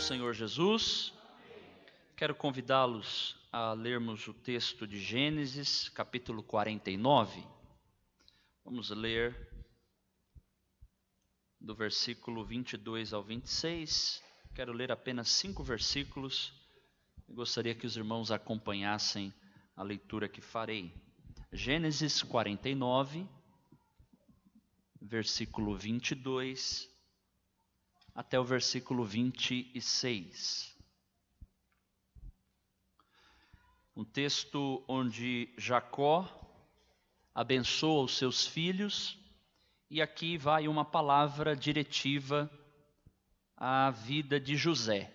Senhor Jesus. Quero convidá-los a lermos o texto de Gênesis, capítulo 49. Vamos ler do versículo 22 ao 26. Quero ler apenas 5 versículos. Gostaria que os irmãos acompanhassem a leitura que farei. Gênesis 49, versículo 22 até o versículo 26. Um texto onde Jacó abençoa os seus filhos, e aqui vai uma palavra diretiva à vida de José.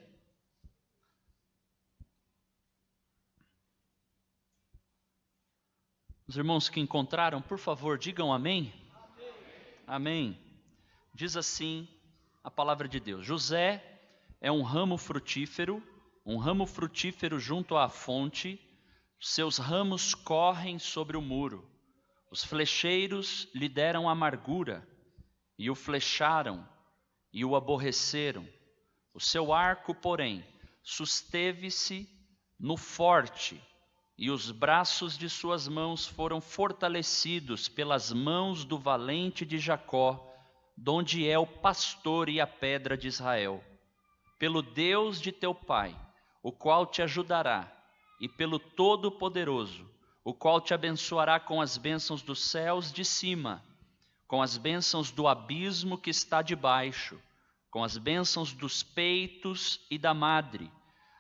Os irmãos que encontraram, por favor, digam amém. Amém. Diz assim a palavra de Deus: José é um ramo frutífero junto à fonte. Seus ramos correm sobre o muro. Os flecheiros lhe deram amargura, e o flecharam, e o aborreceram. O seu arco, porém, susteve-se no forte, e os braços de suas mãos foram fortalecidos pelas mãos do valente de Jacó, donde é o pastor e a pedra de Israel. Pelo Deus de teu pai, o qual te ajudará, e pelo Todo-Poderoso, o qual te abençoará com as bênçãos dos céus de cima, com as bênçãos do abismo que está debaixo, com as bênçãos dos peitos e da madre.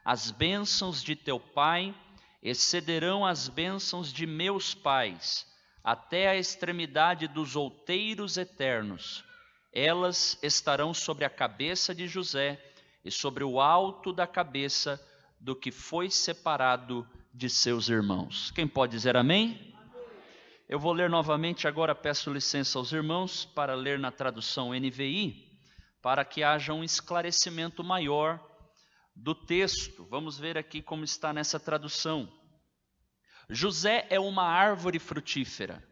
As bênçãos de teu pai excederão as bênçãos de meus pais, até a extremidade dos outeiros eternos. Elas estarão sobre a cabeça de José e sobre o alto da cabeça do que foi separado de seus irmãos. Quem pode dizer amém? Eu vou ler novamente agora, peço licença aos irmãos para ler na tradução NVI, para que haja um esclarecimento maior do texto. Vamos ver aqui como está nessa tradução. José é uma árvore frutífera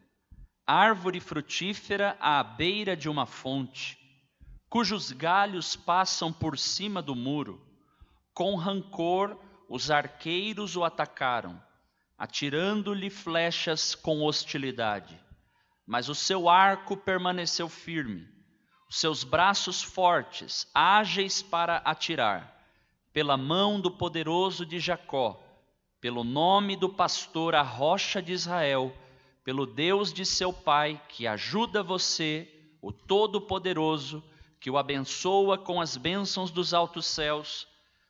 à beira de uma fonte, cujos galhos passam por cima do muro. Com rancor, os arqueiros o atacaram, atirando-lhe flechas com hostilidade. Mas o seu arco permaneceu firme, os seus braços fortes, ágeis para atirar. Pela mão do poderoso de Jacó, pelo nome do pastor, a rocha de Israel, pelo Deus de seu pai, que ajuda você, o Todo-Poderoso, que o abençoa com as bênçãos dos altos céus,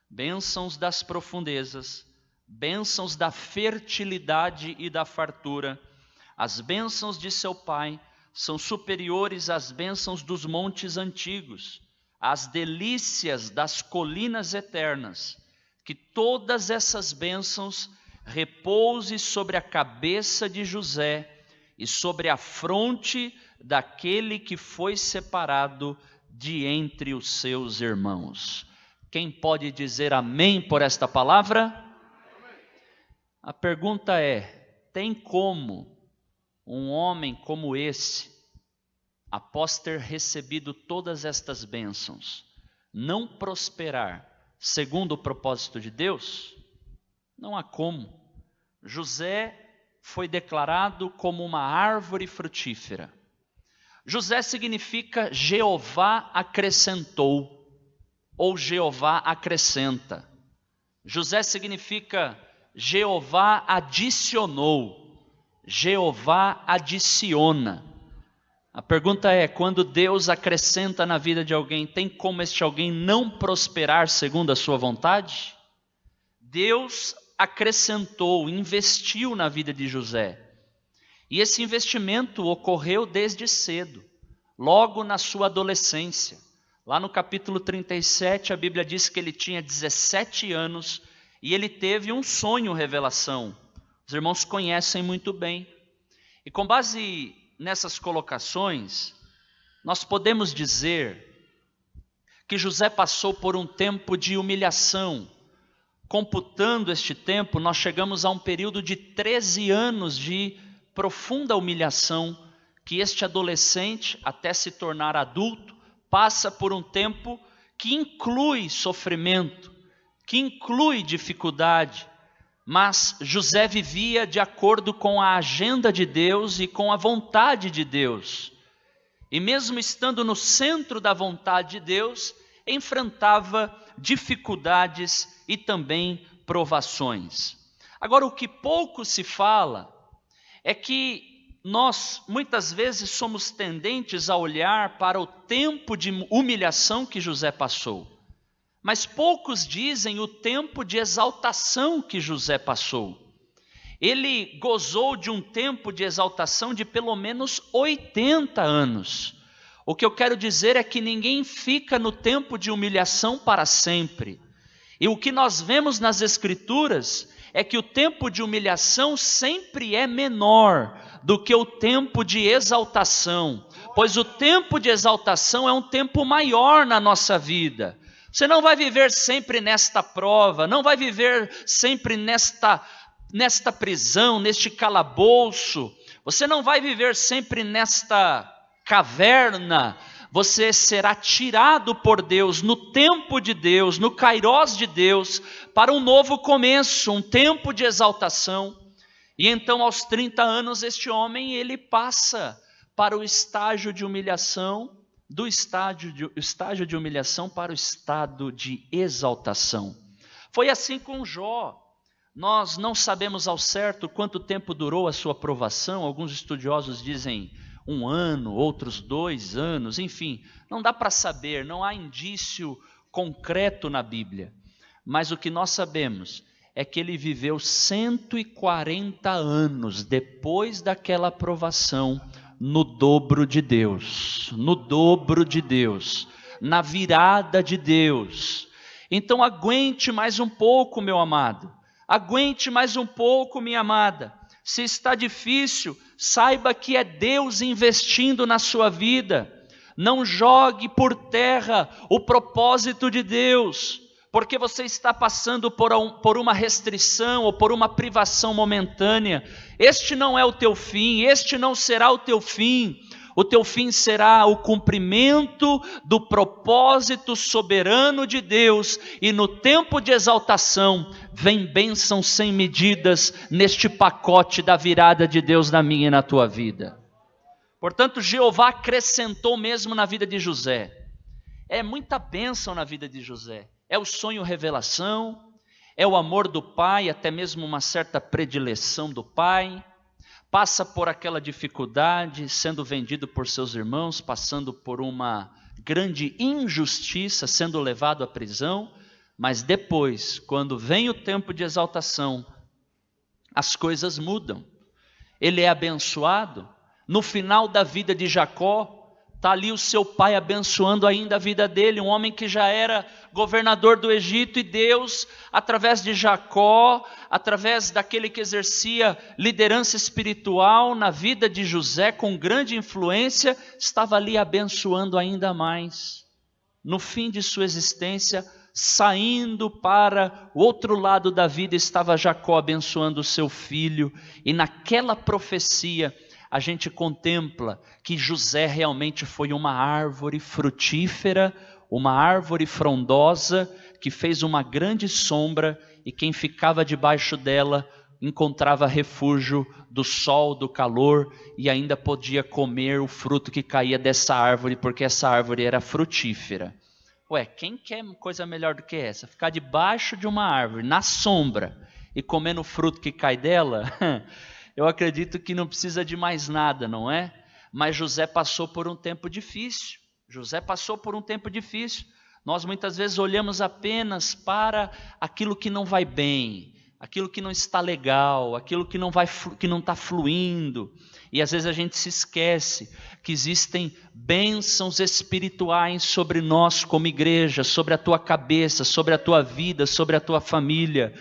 bênçãos das profundezas, bênçãos da fertilidade e da fartura. As bênçãos de seu pai são superiores às bênçãos dos montes antigos, às delícias das colinas eternas. Que todas essas bênçãos repouse sobre a cabeça de José e sobre a fronte daquele que foi separado de entre os seus irmãos. Quem pode dizer amém por esta palavra? A pergunta é: tem como um homem como esse, após ter recebido todas estas bênçãos, não prosperar segundo o propósito de Deus? Não há como. José foi declarado como uma árvore frutífera. José significa Jeová acrescentou, ou Jeová acrescenta. José significa Jeová adicionou, Jeová adiciona. A pergunta é: quando Deus acrescenta na vida de alguém, tem como este alguém não prosperar segundo a sua vontade? Deus acrescentou, investiu na vida de José. E esse investimento ocorreu desde cedo, logo na sua adolescência. Lá no capítulo 37, a Bíblia diz que ele tinha 17 anos e ele teve um sonho, revelação. Os irmãos conhecem muito bem. E com base nessas colocações, nós podemos dizer que José passou por um tempo de humilhação. Computando este tempo, nós chegamos a um período de 13 anos de profunda humilhação, que este adolescente, até se tornar adulto, passa por um tempo que inclui sofrimento, que inclui dificuldade, mas José vivia de acordo com a agenda de Deus e com a vontade de Deus. E mesmo estando no centro da vontade de Deus, enfrentava dificuldades e também provações. Agora, o que pouco se fala é que nós muitas vezes somos tendentes a olhar para o tempo de humilhação que José passou. Mas poucos dizem o tempo de exaltação que José passou. Ele gozou de um tempo de exaltação de pelo menos 80 anos. O que eu quero dizer é que ninguém fica no tempo de humilhação para sempre. E o que nós vemos nas Escrituras é que o tempo de humilhação sempre é menor do que o tempo de exaltação. Pois o tempo de exaltação é um tempo maior na nossa vida. Você não vai viver sempre nesta prova, não vai viver sempre nesta prisão, neste calabouço. Você não vai viver sempre nesta caverna. Você será tirado por Deus, no tempo de Deus, no kairós de Deus, para um novo começo, um tempo de exaltação. E então, aos 30 anos, este homem, ele passa para o estágio de humilhação, do estágio de humilhação para o estado de exaltação. Foi assim com Jó. Nós não sabemos ao certo quanto tempo durou a sua provação. Alguns estudiosos dizem 1 ano, outros 2 anos, enfim, não dá para saber, não há indício concreto na Bíblia. Mas o que nós sabemos é que ele viveu 140 anos depois daquela provação, no dobro de Deus, na virada de Deus. Então aguente mais um pouco, meu amado, aguente mais um pouco, minha amada. Se está difícil, saiba que é Deus investindo na sua vida. Não jogue por terra o propósito de Deus, porque você está passando por uma restrição ou por uma privação momentânea. Este não é o teu fim, este não será o teu fim. O teu fim será o cumprimento do propósito soberano de Deus, e no tempo de exaltação vem bênçãos sem medidas neste pacote da virada de Deus na minha e na tua vida. Portanto, Jeová acrescentou mesmo na vida de José. É muita bênção na vida de José. É o sonho revelação, é o amor do pai, até mesmo uma certa predileção do pai. Passa por aquela dificuldade, sendo vendido por seus irmãos, passando por uma grande injustiça, sendo levado à prisão. Mas depois, quando vem o tempo de exaltação, as coisas mudam. Ele é abençoado. No final da vida de Jacó, está ali o seu pai abençoando ainda a vida dele, um homem que já era governador do Egito, e Deus, através de Jacó, através daquele que exercia liderança espiritual na vida de José, com grande influência, estava ali abençoando ainda mais. No fim de sua existência, saindo para o outro lado da vida, estava Jacó abençoando o seu filho, e naquela profecia, a gente contempla que José realmente foi uma árvore frutífera, uma árvore frondosa, que fez uma grande sombra, e quem ficava debaixo dela encontrava refúgio do sol, do calor, e ainda podia comer o fruto que caía dessa árvore, porque essa árvore era frutífera. Ué, quem quer coisa melhor do que essa? Ficar debaixo de uma árvore, na sombra, e comendo o fruto que cai dela? Eu acredito que não precisa de mais nada, não é? Mas José passou por um tempo difícil. Nós muitas vezes olhamos apenas para aquilo que não vai bem, aquilo que não está legal, aquilo que não está fluindo. E às vezes a gente se esquece que existem bênçãos espirituais sobre nós como igreja, sobre a tua cabeça, sobre a tua vida, sobre a tua família.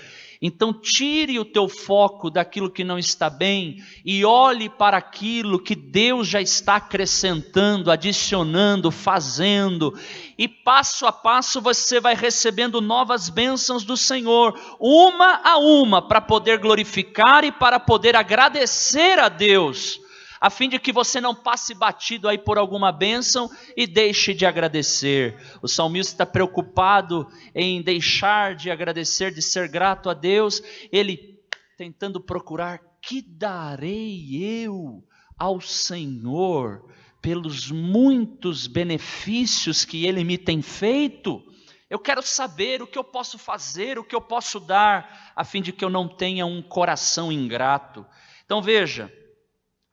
Então tire o teu foco daquilo que não está bem e olhe para aquilo que Deus já está acrescentando, adicionando, fazendo. E passo a passo você vai recebendo novas bênçãos do Senhor, uma a uma, para poder glorificar e para poder agradecer a Deus. a fim de que você não passe batido aí por alguma bênção e deixe de agradecer. O salmista está preocupado em deixar de agradecer, de ser grato a Deus, ele tentando procurar: que darei eu ao Senhor pelos muitos benefícios que Ele me tem feito? Eu quero saber o que eu posso fazer, o que eu posso dar, a fim de que eu não tenha um coração ingrato. Então veja,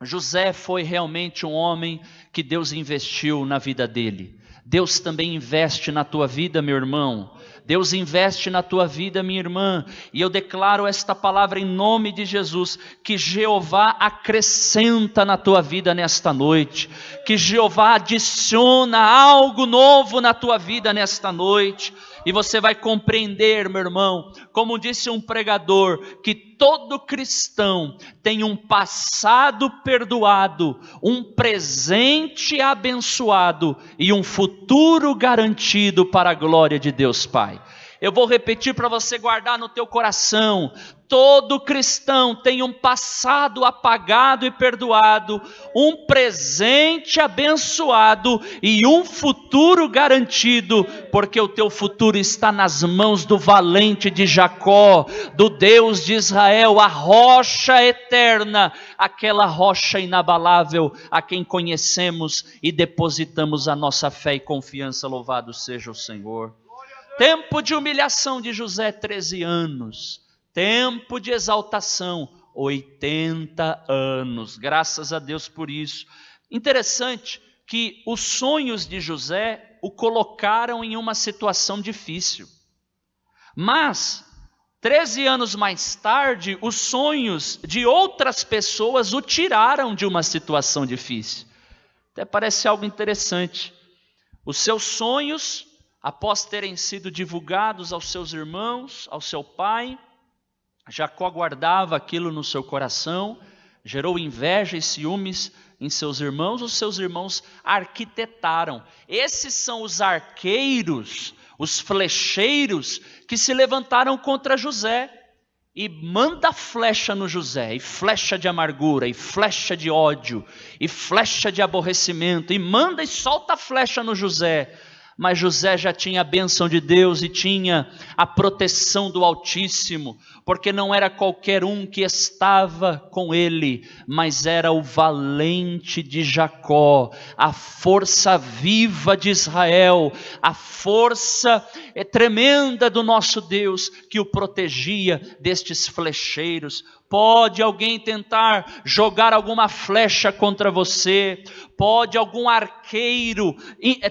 José foi realmente um homem que Deus investiu na vida dele. Deus também investe na tua vida, meu irmão. Deus investe na tua vida, minha irmã, e eu declaro esta palavra em nome de Jesus, que Jeová acrescenta na tua vida nesta noite, que Jeová adiciona algo novo na tua vida nesta noite, e você vai compreender, meu irmão, como disse um pregador, que todo cristão tem um passado perdoado, um presente abençoado e um futuro garantido para a glória de Deus Pai. Eu vou repetir para você guardar no teu coração: todo cristão tem um passado apagado e perdoado, um presente abençoado e um futuro garantido, porque o teu futuro está nas mãos do valente de Jacó, do Deus de Israel, a rocha eterna, aquela rocha inabalável a quem conhecemos e depositamos a nossa fé e confiança. Louvado seja o Senhor. Tempo de humilhação de José, 13 anos. Tempo de exaltação, 80 anos. Graças a Deus por isso. Interessante que os sonhos de José o colocaram em uma situação difícil. Mas, 13 anos mais tarde, os sonhos de outras pessoas o tiraram de uma situação difícil. Até parece algo interessante. Os seus sonhos, após terem sido divulgados aos seus irmãos, ao seu pai, Jacó guardava aquilo no seu coração, gerou inveja e ciúmes em seus irmãos. Os seus irmãos arquitetaram. Esses são os arqueiros, os flecheiros que se levantaram contra José. E manda flecha no José, e flecha de amargura, e flecha de ódio, e flecha de aborrecimento, e manda e solta flecha no José. Mas José já tinha a bênção de Deus e tinha a proteção do Altíssimo, porque não era qualquer um que estava com ele, mas era o valente de Jacó, a força viva de Israel, a força tremenda do nosso Deus que o protegia destes flecheiros. Pode alguém tentar jogar alguma flecha contra você, pode algum arqueiro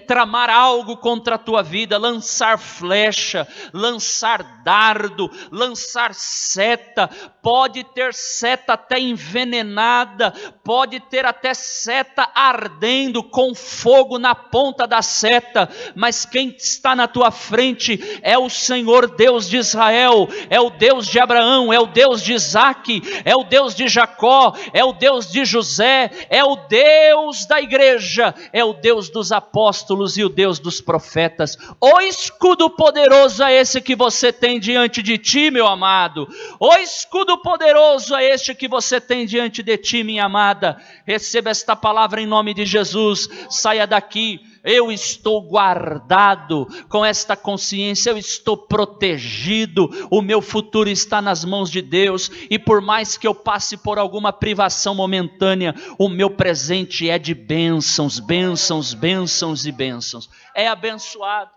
tramar algo contra a tua vida, lançar flecha, lançar dardo, lançar seta, pode ter seta até envenenada, pode ter até seta ardendo com fogo na ponta da seta, mas quem está na tua frente é o Senhor Deus de Israel, é o Deus de Abraão, é o Deus de Isaque, é o Deus de Jacó, é o Deus de José, é o Deus da igreja, é o Deus dos apóstolos e o Deus dos profetas. O escudo poderoso é esse que você tem diante de ti, meu amado. O escudo poderoso é este que você tem diante de ti, minha amada. Receba esta palavra em nome de Jesus. Saia daqui. Eu estou guardado com esta consciência, eu estou protegido, o meu futuro está nas mãos de Deus, e por mais que eu passe por alguma privação momentânea, o meu presente é de bênçãos, bênçãos, bênçãos e bênçãos. É abençoado,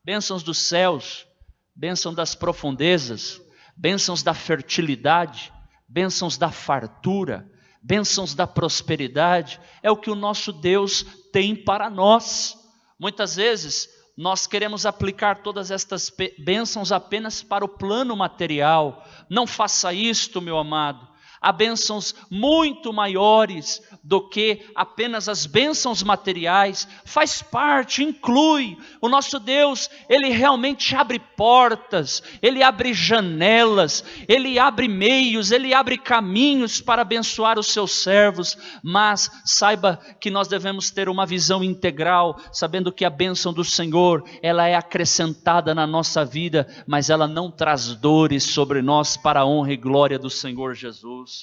bênçãos dos céus, bênçãos das profundezas, bênçãos da fertilidade, bênçãos da fartura, bênçãos da prosperidade. É o que o nosso Deus tem para nós. Muitas vezes nós queremos aplicar todas estas bênçãos apenas para o plano material. Não faça isto, meu amado. Há bênçãos muito maiores do que apenas as bênçãos materiais. Faz parte, inclui. O nosso Deus, Ele realmente abre portas, Ele abre janelas, Ele abre meios, Ele abre caminhos para abençoar os seus servos. Mas saiba que nós devemos ter uma visão integral, sabendo que a bênção do Senhor, ela é acrescentada na nossa vida, mas ela não traz dores sobre nós, para a honra e glória do Senhor Jesus.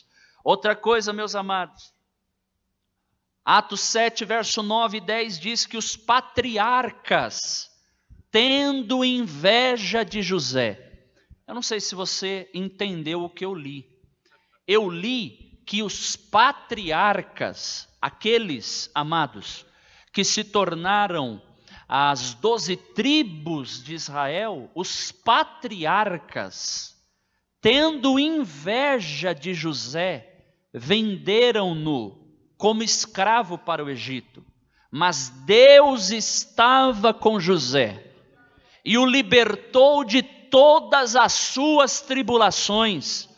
Outra coisa, meus amados, Atos 7, verso 9 e 10 diz que os patriarcas, tendo inveja de José. Eu não sei se você entendeu o que eu li. Eu li que os patriarcas, aqueles, amados, que se tornaram as 12 tribos de Israel, os patriarcas, tendo inveja de José, venderam-no como escravo para o Egito. Mas Deus estava com José e o libertou de todas as suas tribulações,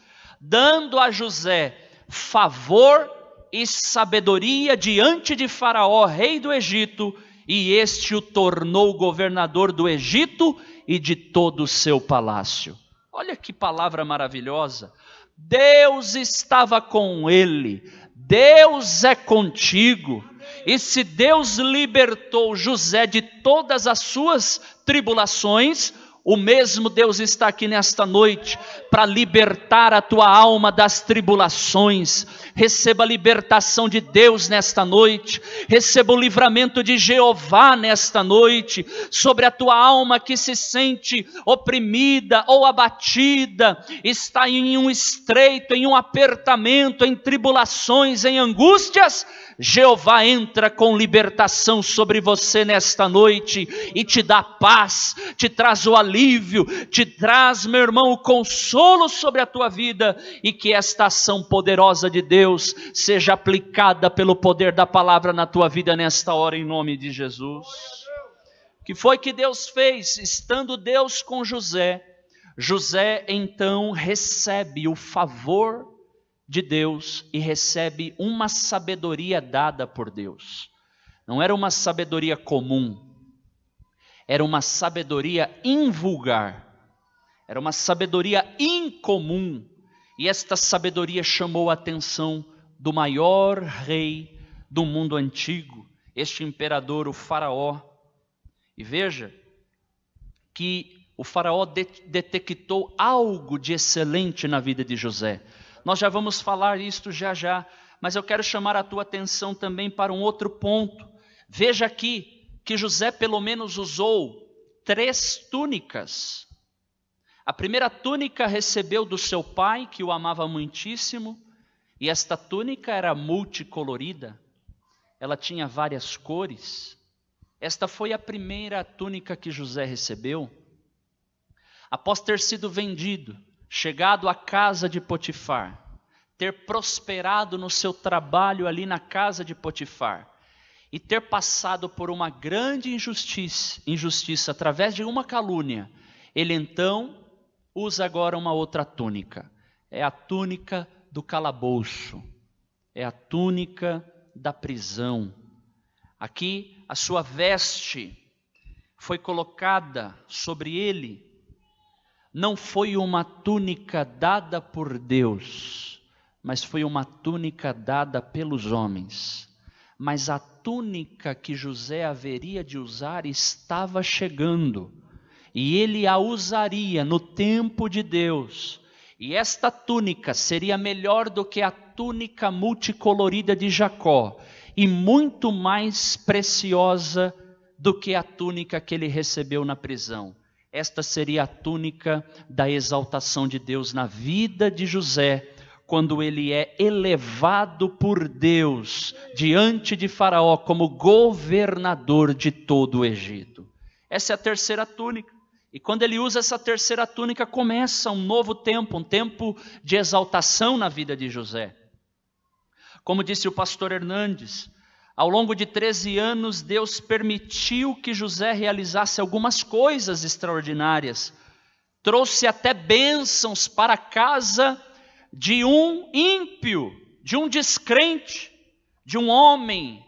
dando a José favor e sabedoria diante de Faraó, rei do Egito, e este o tornou governador do Egito e de todo o seu palácio. Olha que palavra maravilhosa. Deus estava com ele, Deus é contigo. E se Deus libertou José de todas as suas tribulações, o mesmo Deus está aqui nesta noite para libertar a tua alma das tribulações. Receba a libertação de Deus nesta noite, receba o livramento de Jeová nesta noite, sobre a tua alma que se sente oprimida ou abatida, está em um estreito, em um apertamento, em tribulações, em angústias. Jeová entra com libertação sobre você nesta noite e te dá paz, te traz o alívio, te traz, meu irmão, o consolo sobre a tua vida, e que esta ação poderosa de Deus seja aplicada pelo poder da palavra na tua vida nesta hora, em nome de Jesus. O que foi que Deus fez? Estando Deus com José, José então recebe o favor de Deus e recebe uma sabedoria dada por Deus. Não era uma sabedoria comum, era uma sabedoria invulgar, era uma sabedoria incomum, e esta sabedoria chamou a atenção do maior rei do mundo antigo, este imperador, o Faraó. E veja que o Faraó detectou algo de excelente na vida de José. Nós já vamos falar isto já, mas eu quero chamar a tua atenção também para um outro ponto. Veja aqui que José pelo menos usou 3 túnicas. A primeira túnica recebeu do seu pai, que o amava muitíssimo, e esta túnica era multicolorida, ela tinha várias cores. Esta foi a primeira túnica que José recebeu. Após ter sido vendido, chegado à casa de Potifar, ter prosperado no seu trabalho ali na casa de Potifar, e ter passado por uma grande injustiça através de uma calúnia, ele então usa agora uma outra túnica. É a túnica do calabouço, é a túnica da prisão. Aqui a sua veste foi colocada sobre ele. Não foi uma túnica dada por Deus, mas foi uma túnica dada pelos homens. Mas a túnica que José haveria de usar estava chegando, e ele a usaria no tempo de Deus. E esta túnica seria melhor do que a túnica multicolorida de Jacó, e muito mais preciosa do que a túnica que ele recebeu na prisão. Esta seria a túnica da exaltação de Deus na vida de José, quando ele é elevado por Deus diante de Faraó como governador de todo o Egito. Essa é a terceira túnica. E quando ele usa essa terceira túnica, começa um novo tempo, um tempo de exaltação na vida de José. Como disse o pastor Hernandes, ao longo de 13 anos, Deus permitiu que José realizasse algumas coisas extraordinárias. Trouxe até bênçãos para a casa de um ímpio, de um descrente, de um homem,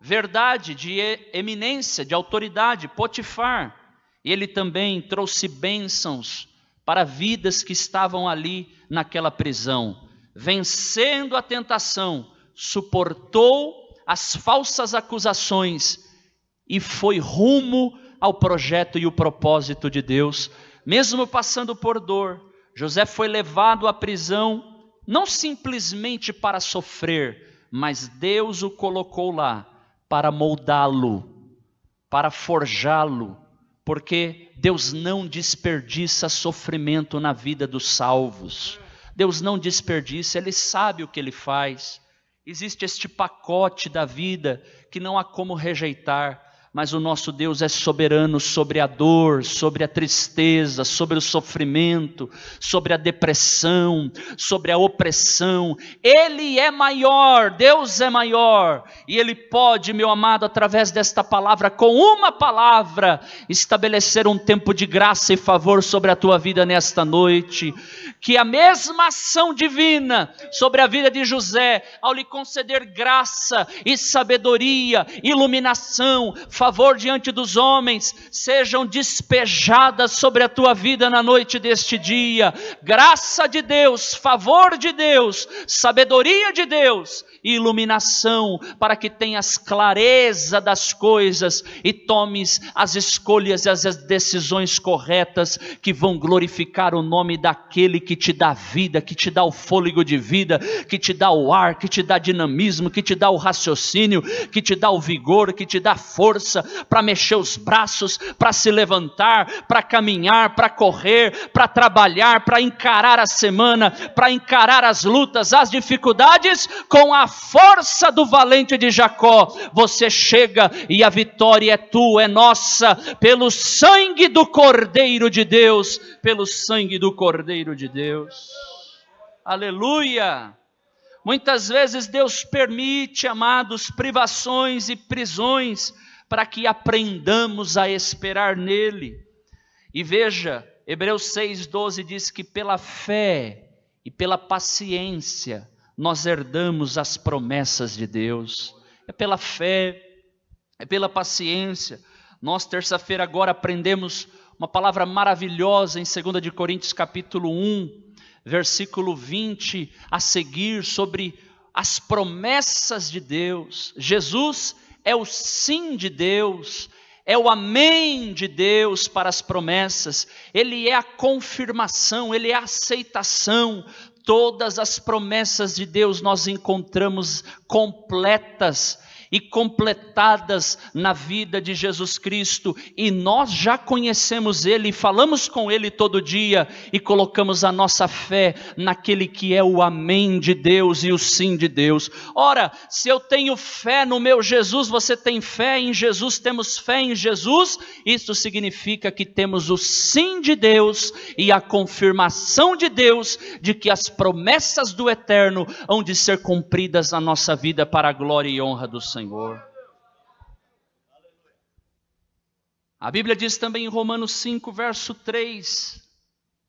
verdade, de eminência, de autoridade, Potifar. E ele também trouxe bênçãos para vidas que estavam ali naquela prisão. Vencendo a tentação, suportou as falsas acusações e foi rumo ao projeto e o propósito de Deus. Mesmo passando por dor, José foi levado à prisão não simplesmente para sofrer, mas Deus o colocou lá para moldá-lo, para forjá-lo, porque Deus não desperdiça sofrimento na vida dos salvos. Deus não desperdiça, Ele sabe o que Ele faz. Existe este pacote da vida que não há como rejeitar, mas o nosso Deus é soberano sobre a dor, sobre a tristeza, sobre o sofrimento, sobre a depressão, sobre a opressão. Ele é maior, Deus é maior, e Ele pode, meu amado, através desta palavra, com uma palavra, estabelecer um tempo de graça e favor sobre a tua vida nesta noite. Que a mesma ação divina sobre a vida de José, ao lhe conceder graça e sabedoria, iluminação, favor diante dos homens, sejam despejadas sobre a tua vida na noite deste dia. Graça de Deus, favor de Deus, sabedoria de Deus e iluminação, para que tenhas clareza das coisas e tomes as escolhas e as decisões corretas que vão glorificar o nome daquele que te dá vida, que te dá o fôlego de vida, que te dá o ar, que te dá dinamismo, que te dá o raciocínio, que te dá o vigor, que te dá força para mexer os braços, para se levantar, para caminhar, para correr, para trabalhar, para encarar a semana, para encarar as lutas, as dificuldades, com a força do valente de Jacó. Você chega e a vitória é tua, é nossa, pelo sangue do Cordeiro de Deus, pelo sangue do Cordeiro de Deus. Aleluia! Muitas vezes Deus permite, amados, privações e prisões, para que aprendamos a esperar nele. E veja, Hebreus 6,12 diz que pela fé e pela paciência nós herdamos as promessas de Deus. É pela fé, é pela paciência. Nós terça-feira agora aprendemos uma palavra maravilhosa em 2 de Coríntios capítulo 1, versículo 20 a seguir, sobre as promessas de Deus. Jesus é o sim de Deus, é o amém de Deus para as promessas. Ele é a confirmação, Ele é a aceitação. Todas as promessas de Deus nós encontramos completas e completadas na vida de Jesus Cristo, e nós já conhecemos Ele, falamos com Ele todo dia, e colocamos a nossa fé naquele que é o amém de Deus e o sim de Deus. Ora, se eu tenho fé no meu Jesus, você tem fé em Jesus, temos fé em Jesus, isso significa que temos o sim de Deus e a confirmação de Deus de que as promessas do eterno hão de ser cumpridas na nossa vida para a glória e honra do Senhor. A Bíblia diz também em Romanos 5, verso 3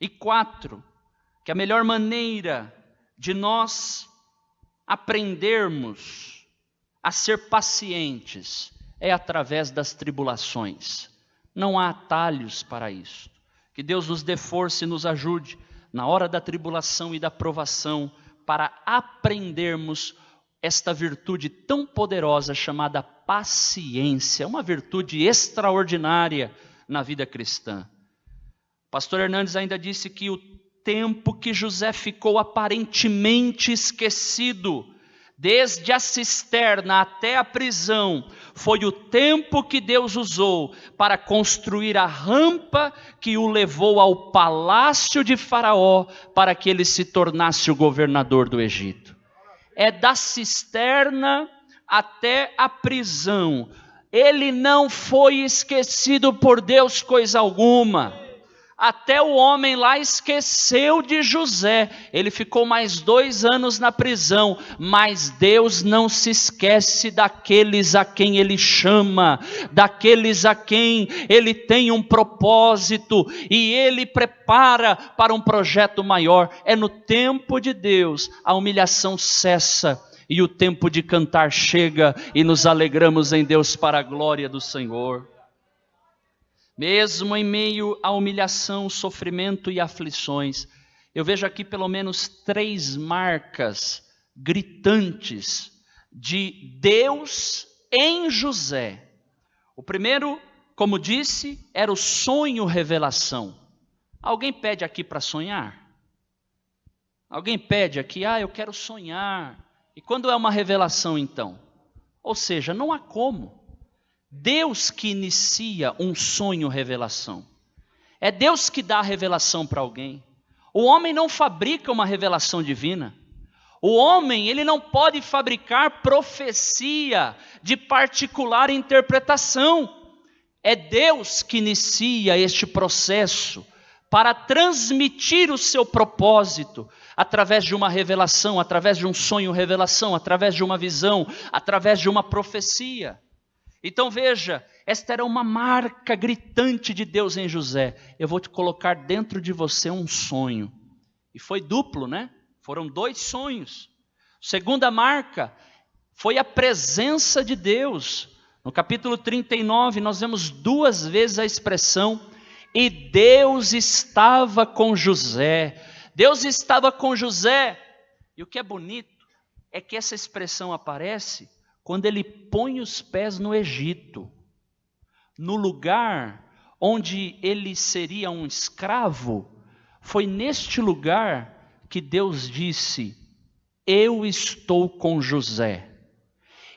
e 4, que a melhor maneira de nós aprendermos a ser pacientes é através das tribulações. Não há atalhos para isso. Que Deus nos dê força e nos ajude na hora da tribulação e da provação para aprendermos esta virtude tão poderosa chamada paciência, uma virtude extraordinária na vida cristã. Pastor Hernandes ainda disse que o tempo que José ficou aparentemente esquecido, desde a cisterna até a prisão, foi o tempo que Deus usou para construir a rampa que o levou ao palácio de Faraó, para que ele se tornasse o governador do Egito. É da cisterna até a prisão. Ele não foi esquecido por Deus coisa alguma. Até o homem lá esqueceu de José. Ele ficou mais 2 anos na prisão. Mas Deus não se esquece daqueles a quem Ele chama, daqueles a quem Ele tem um propósito e Ele prepara para um projeto maior. É no tempo de Deus, a humilhação cessa e o tempo de cantar chega, e nos alegramos em Deus para a glória do Senhor. Mesmo em meio à humilhação, sofrimento e aflições, eu vejo aqui pelo menos 3 marcas gritantes de Deus em José. O primeiro, como disse, era o sonho revelação. Alguém pede aqui para sonhar? Alguém pede aqui, eu quero sonhar. E quando é uma revelação então? Ou seja, não há como. Deus que inicia um sonho revelação. É Deus que dá a revelação para alguém. O homem não fabrica uma revelação divina. O homem, ele não pode fabricar profecia de particular interpretação. É Deus que inicia este processo para transmitir o seu propósito através de uma revelação, através de um sonho revelação, através de uma visão, através de uma profecia. Então veja, esta era uma marca gritante de Deus em José. Eu vou te colocar dentro de você um sonho. E foi duplo, né? Foram 2 sonhos. Segunda marca foi a presença de Deus. No capítulo 39, nós vemos 2 vezes a expressão, e Deus estava com José. Deus estava com José. E o que é bonito é que essa expressão aparece quando ele põe os pés no Egito, no lugar onde ele seria um escravo. Foi neste lugar que Deus disse, eu estou com José.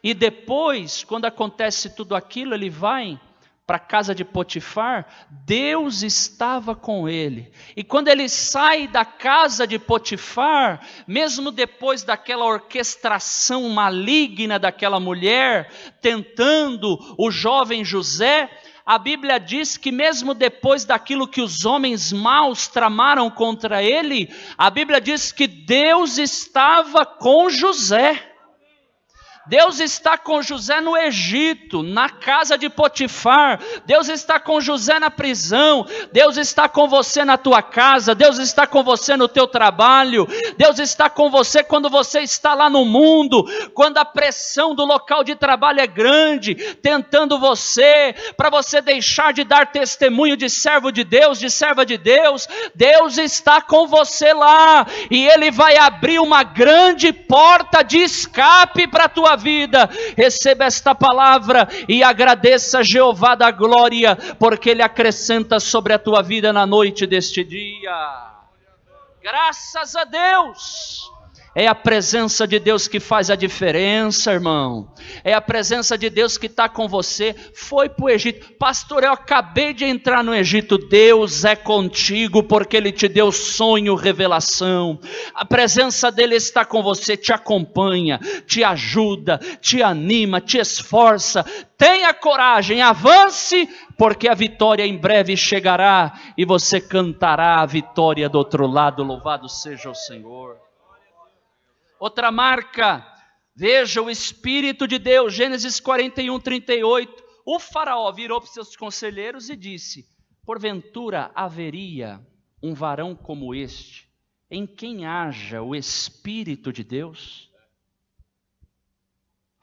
E depois, quando acontece tudo aquilo, ele vai para a casa de Potifar, Deus estava com ele. E quando ele sai da casa de Potifar, mesmo depois daquela orquestração maligna daquela mulher, tentando o jovem José, a Bíblia diz que mesmo depois daquilo que os homens maus tramaram contra ele, a Bíblia diz que Deus estava com José. Deus está com José no Egito, na casa de Potifar. Deus está com José na prisão. Deus está com você na tua casa. Deus está com você no teu trabalho. Deus está com você quando você está lá no mundo, quando a pressão do local de trabalho é grande, tentando você, para você deixar de dar testemunho de servo de Deus, de serva de Deus. Deus está com você lá, e Ele vai abrir uma grande porta de escape para a tua vida. Receba esta palavra e agradeça a Jeová da glória, porque Ele acrescenta sobre a tua vida na noite deste dia. Graças a Deus. É a presença de Deus que faz a diferença, irmão. É a presença de Deus que está com você. Foi para o Egito. Pastor, eu acabei de entrar no Egito. Deus é contigo, porque Ele te deu sonho, revelação. A presença dEle está com você, te acompanha, te ajuda, te anima, te esforça. Tenha coragem, avance, porque a vitória em breve chegará e você cantará a vitória do outro lado. Louvado seja o Senhor. Outra marca, veja o Espírito de Deus, Gênesis 41, 38. O faraó virou para os seus conselheiros e disse, porventura haveria um varão como este, em quem haja o Espírito de Deus?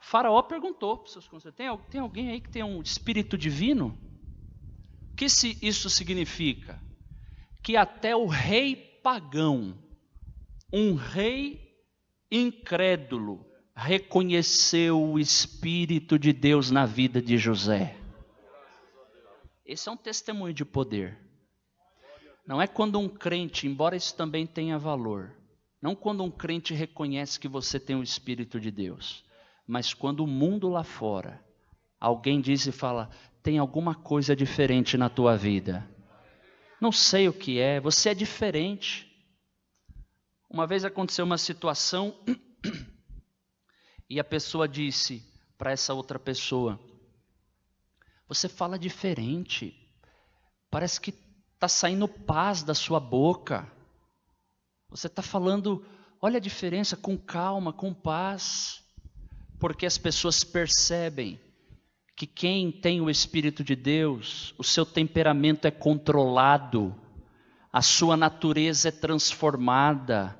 O faraó perguntou para os seus conselheiros, tem alguém aí que tem um Espírito divino? O que isso significa? Que até o rei pagão, um rei incrédulo, reconheceu o Espírito de Deus na vida de José. Esse é um testemunho de poder. Não é quando um crente, embora isso também tenha valor, não quando um crente reconhece que você tem o Espírito de Deus, mas quando o mundo lá fora, alguém diz e fala, tem alguma coisa diferente na tua vida. Não sei o que é, você é diferente. Uma vez aconteceu uma situação e a pessoa disse para essa outra pessoa, você fala diferente, parece que está saindo paz da sua boca, você está falando, olha a diferença, com calma, com paz, porque as pessoas percebem que quem tem o Espírito de Deus, o seu temperamento é controlado, a sua natureza é transformada.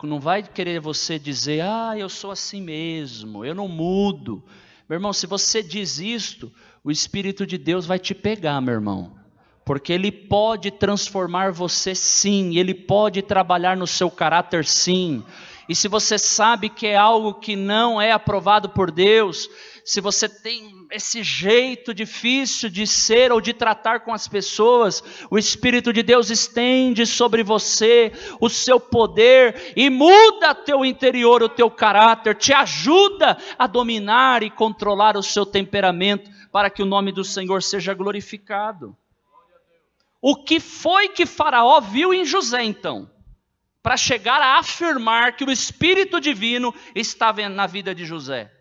Não vai querer você dizer, eu sou assim mesmo, eu não mudo. Meu irmão, se você diz isto, o Espírito de Deus vai te pegar, meu irmão. Porque Ele pode transformar você sim, Ele pode trabalhar no seu caráter sim. E se você sabe que é algo que não é aprovado por Deus, se você tem esse jeito difícil de ser ou de tratar com as pessoas, o Espírito de Deus estende sobre você o seu poder e muda teu interior, o teu caráter, te ajuda a dominar e controlar o seu temperamento, para que o nome do Senhor seja glorificado. O que foi que Faraó viu em José então, para chegar a afirmar que o Espírito Divino estava na vida de José?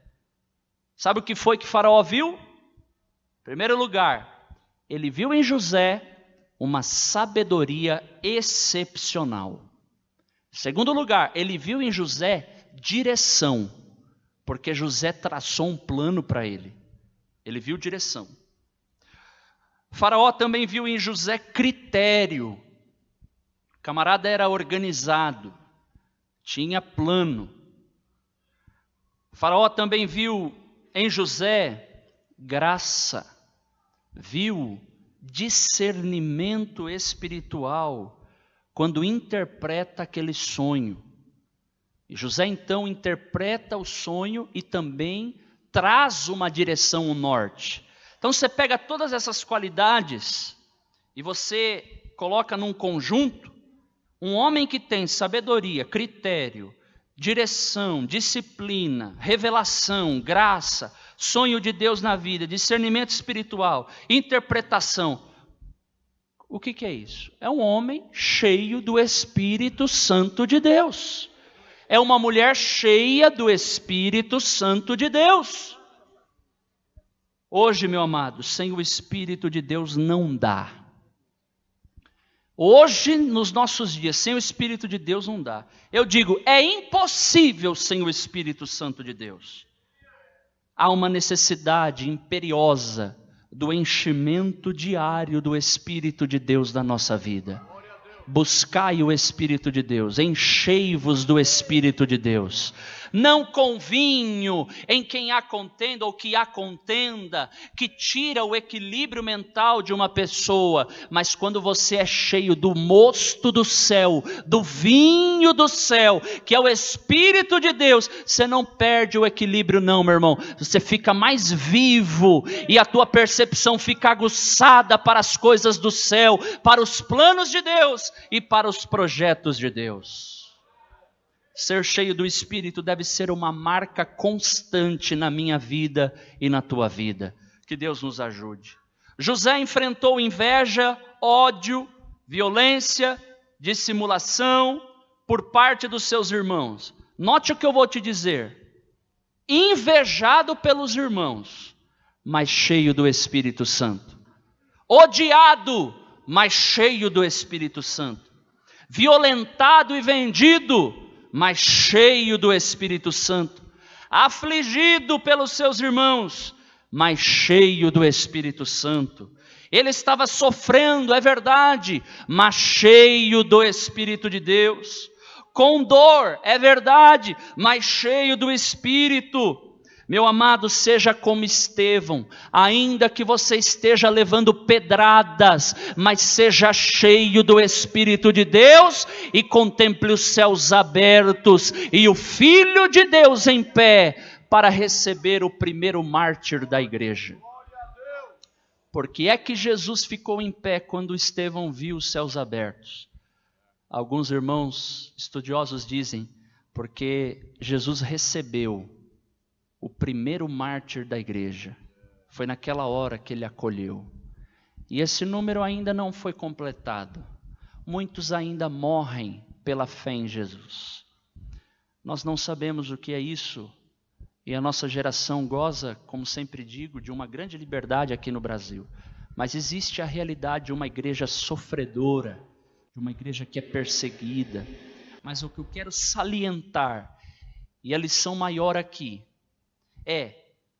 Sabe o que foi que Faraó viu? Em primeiro lugar, ele viu em José uma sabedoria excepcional. Em segundo lugar, ele viu em José direção, porque José traçou um plano para ele. Ele viu direção. Faraó também viu em José critério. O camarada era organizado, tinha plano. Faraó também viu em José graça, viu discernimento espiritual quando interpreta aquele sonho. E José então interpreta o sonho e também traz uma direção ao norte. Então você pega todas essas qualidades e você coloca num conjunto. Um homem que tem sabedoria, critério, direção, disciplina, revelação, graça, sonho de Deus na vida, discernimento espiritual, interpretação. O que é isso? É um homem cheio do Espírito Santo de Deus. É uma mulher cheia do Espírito Santo de Deus. Hoje, meu amado, sem o Espírito de Deus não dá. Hoje, nos nossos dias, sem o Espírito de Deus não dá. Eu digo, é impossível sem o Espírito Santo de Deus. Há uma necessidade imperiosa do enchimento diário do Espírito de Deus na nossa vida. Buscai o Espírito de Deus, enchei-vos do Espírito de Deus. Não com vinho em quem há contenda ou que há contenda, que tira o equilíbrio mental de uma pessoa, mas quando você é cheio do mosto do céu, do vinho do céu, que é o Espírito de Deus, você não perde o equilíbrio não, meu irmão. Você fica mais vivo e a tua percepção fica aguçada para as coisas do céu, para os planos de Deus e para os projetos de Deus. Ser cheio do Espírito deve ser uma marca constante na minha vida e na tua vida. Que Deus nos ajude. José enfrentou inveja, ódio, violência, dissimulação por parte dos seus irmãos. Note o que eu vou te dizer. Invejado pelos irmãos, mas cheio do Espírito Santo. Odiado, mas cheio do Espírito Santo. Violentado e vendido, mas cheio do Espírito Santo. Afligido pelos seus irmãos, mas cheio do Espírito Santo. Ele estava sofrendo, é verdade, mas cheio do Espírito de Deus. Com dor, é verdade, mas cheio do Espírito. Meu amado, seja como Estevão, ainda que você esteja levando pedradas, mas seja cheio do Espírito de Deus e contemple os céus abertos e o Filho de Deus em pé para receber o primeiro mártir da igreja. Porque é que Jesus ficou em pé quando Estevão viu os céus abertos? Alguns irmãos estudiosos dizem, porque Jesus recebeu o primeiro mártir da igreja. Foi naquela hora que ele acolheu. E esse número ainda não foi completado. Muitos ainda morrem pela fé em Jesus. Nós não sabemos o que é isso. E a nossa geração goza, como sempre digo, de uma grande liberdade aqui no Brasil. Mas existe a realidade de uma igreja sofredora, de uma igreja que é perseguida. Mas o que eu quero salientar, e a lição maior aqui,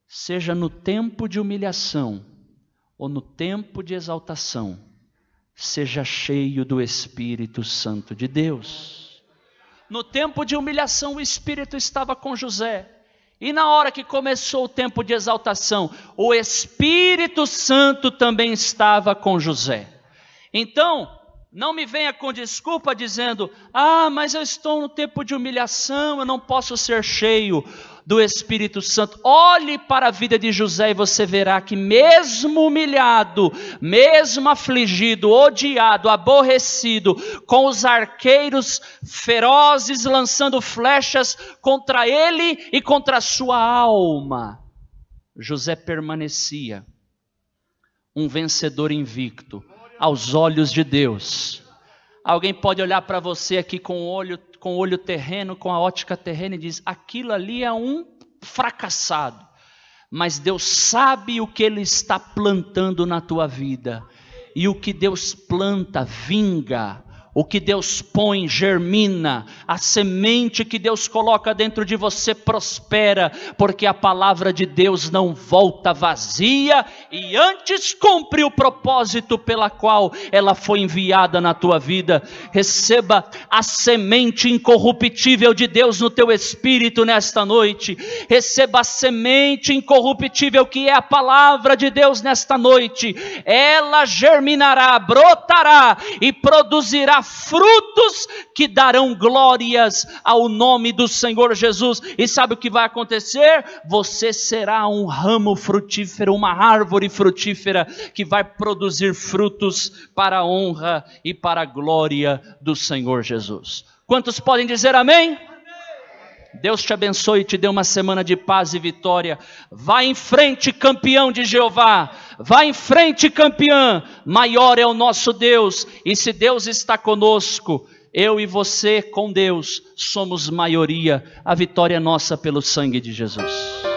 seja no tempo de humilhação ou no tempo de exaltação, seja cheio do Espírito Santo de Deus. No tempo de humilhação o Espírito estava com José, e na hora que começou o tempo de exaltação, o Espírito Santo também estava com José. Então, Não me venha com desculpa dizendo, mas eu estou no tempo de humilhação, eu não posso ser cheio do Espírito Santo. Olhe para a vida de José e você verá que mesmo humilhado, mesmo afligido, odiado, aborrecido, com os arqueiros ferozes lançando flechas contra ele e contra a sua alma, José permanecia um vencedor invicto aos olhos de Deus. Alguém pode olhar para você aqui com o olho terreno, com a ótica terrena e diz, aquilo ali é um fracassado. Mas Deus sabe o que Ele está plantando na tua vida. E o que Deus planta, vinga. O que Deus põe, germina. A semente que Deus coloca dentro de você prospera, porque a palavra de Deus não volta vazia e antes cumpre o propósito pela qual ela foi enviada na tua vida. Receba a semente incorruptível de Deus no teu espírito nesta noite. Receba a semente incorruptível que é a palavra de Deus nesta noite. Ela germinará, brotará e produzirá frutos que darão glórias ao nome do Senhor Jesus. E sabe o que vai acontecer? Você será um ramo frutífero, uma árvore frutífera que vai produzir frutos para a honra e para a glória do Senhor Jesus. Quantos podem dizer amém? Deus te abençoe e te dê uma semana de paz e vitória. Vá em frente, campeão de Jeová. Vá em frente, campeã. Maior é o nosso Deus. E se Deus está conosco, eu e você com Deus somos maioria. A vitória é nossa pelo sangue de Jesus.